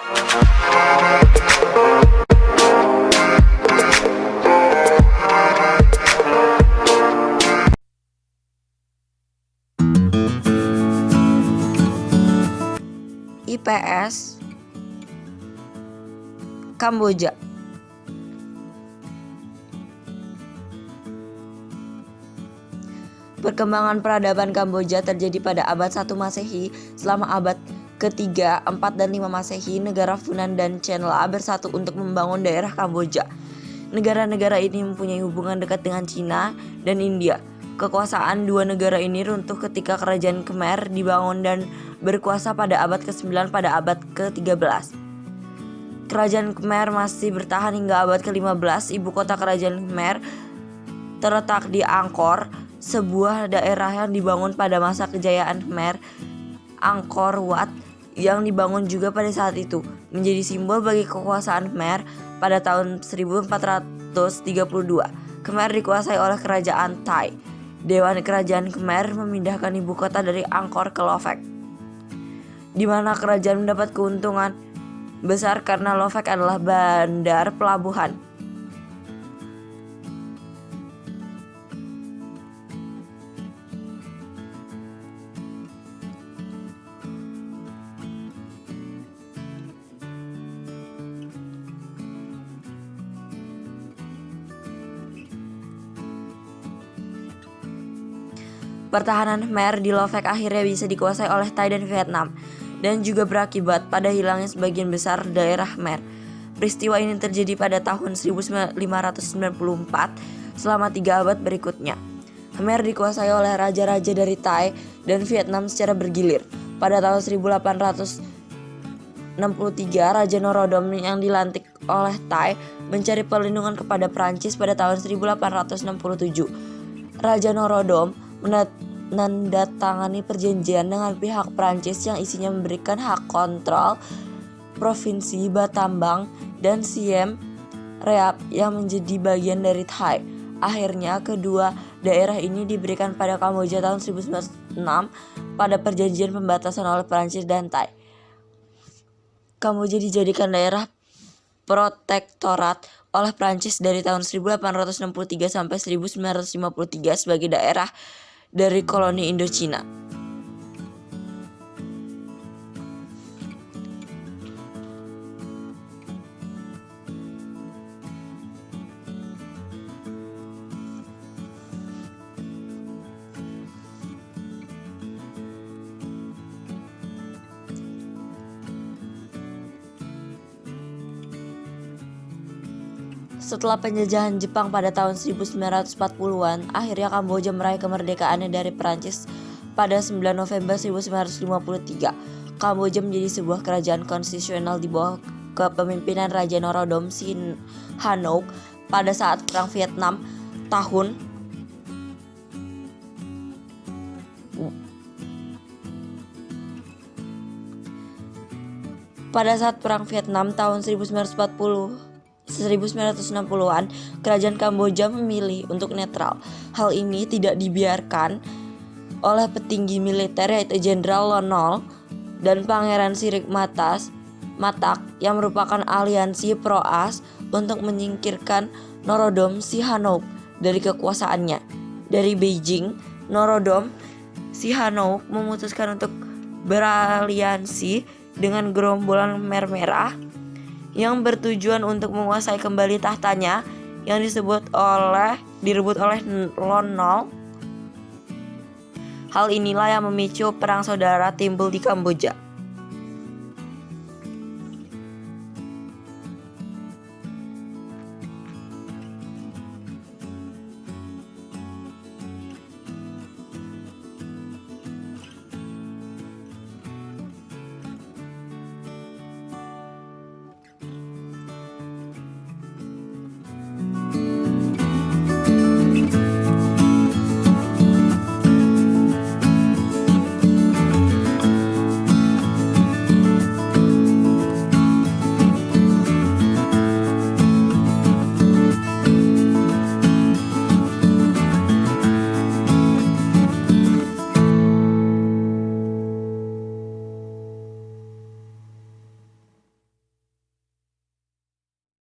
IPS Kamboja. Perkembangan peradaban Kamboja terjadi pada abad 1 Masehi. Selama abad ke-3, 4, dan 5 Masehi, negara Funan dan Chenla bersatu untuk membangun daerah Kamboja. Negara-negara ini mempunyai hubungan dekat dengan Cina dan India. Kekuasaan dua negara ini runtuh ketika Kerajaan Khmer dibangun dan berkuasa pada abad ke-9 pada abad ke-13. Kerajaan Khmer masih bertahan hingga abad ke-15. Ibu kota Kerajaan Khmer terletak di Angkor, sebuah daerah yang dibangun pada masa kejayaan Khmer. Angkor Wat yang dibangun juga pada saat itu menjadi simbol bagi kekuasaan Khmer. Pada tahun 1432, Khmer dikuasai oleh Kerajaan Thai. Dewan Kerajaan Khmer memindahkan ibu kota dari Angkor ke Lovek, di mana kerajaan mendapat keuntungan besar karena Lovek adalah bandar pelabuhan. Pertahanan Khmer di Lovek akhirnya bisa dikuasai oleh Thai dan Vietnam, dan juga berakibat pada hilangnya sebagian besar daerah Khmer. Peristiwa ini terjadi pada tahun 1594. Selama 3 abad berikutnya, Khmer dikuasai oleh raja-raja dari Thai dan Vietnam secara bergilir. Pada tahun 1863, Raja Norodom yang dilantik oleh Thai mencari perlindungan kepada Prancis. Pada tahun 1867, Raja Norodom menandatangani perjanjian dengan pihak Prancis yang isinya memberikan hak kontrol provinsi Battambang dan Siem Reap yang menjadi bagian dari Thai. Akhirnya kedua daerah ini diberikan pada Kamboja tahun 1906 pada perjanjian pembatasan oleh Prancis dan Thai. Kamboja dijadikan daerah protektorat oleh Prancis dari tahun 1863 sampai 1953 sebagai daerah dari koloni Indochina. Setelah penjajahan Jepang pada tahun 1940-an, akhirnya Kamboja meraih kemerdekaannya dari Prancis pada 9 November 1953. Kamboja menjadi sebuah kerajaan konstitusional di bawah kepemimpinan Raja Norodom Sihanouk. Pada saat Perang Vietnam tahun tahun 1960-an, kerajaan Kamboja memilih untuk netral. Hal ini tidak dibiarkan oleh petinggi militer yaitu Jenderal Lon Nol dan Pangeran Sirik Matak yang merupakan aliansi pro-AS untuk menyingkirkan Norodom Sihanouk dari kekuasaannya. Dari Beijing, Norodom Sihanouk memutuskan untuk beraliansi dengan gerombolan Khmer Merah yang bertujuan untuk menguasai kembali tahtanya yang direbut oleh Lon Nol. Hal inilah yang memicu perang saudara timbul di Kamboja.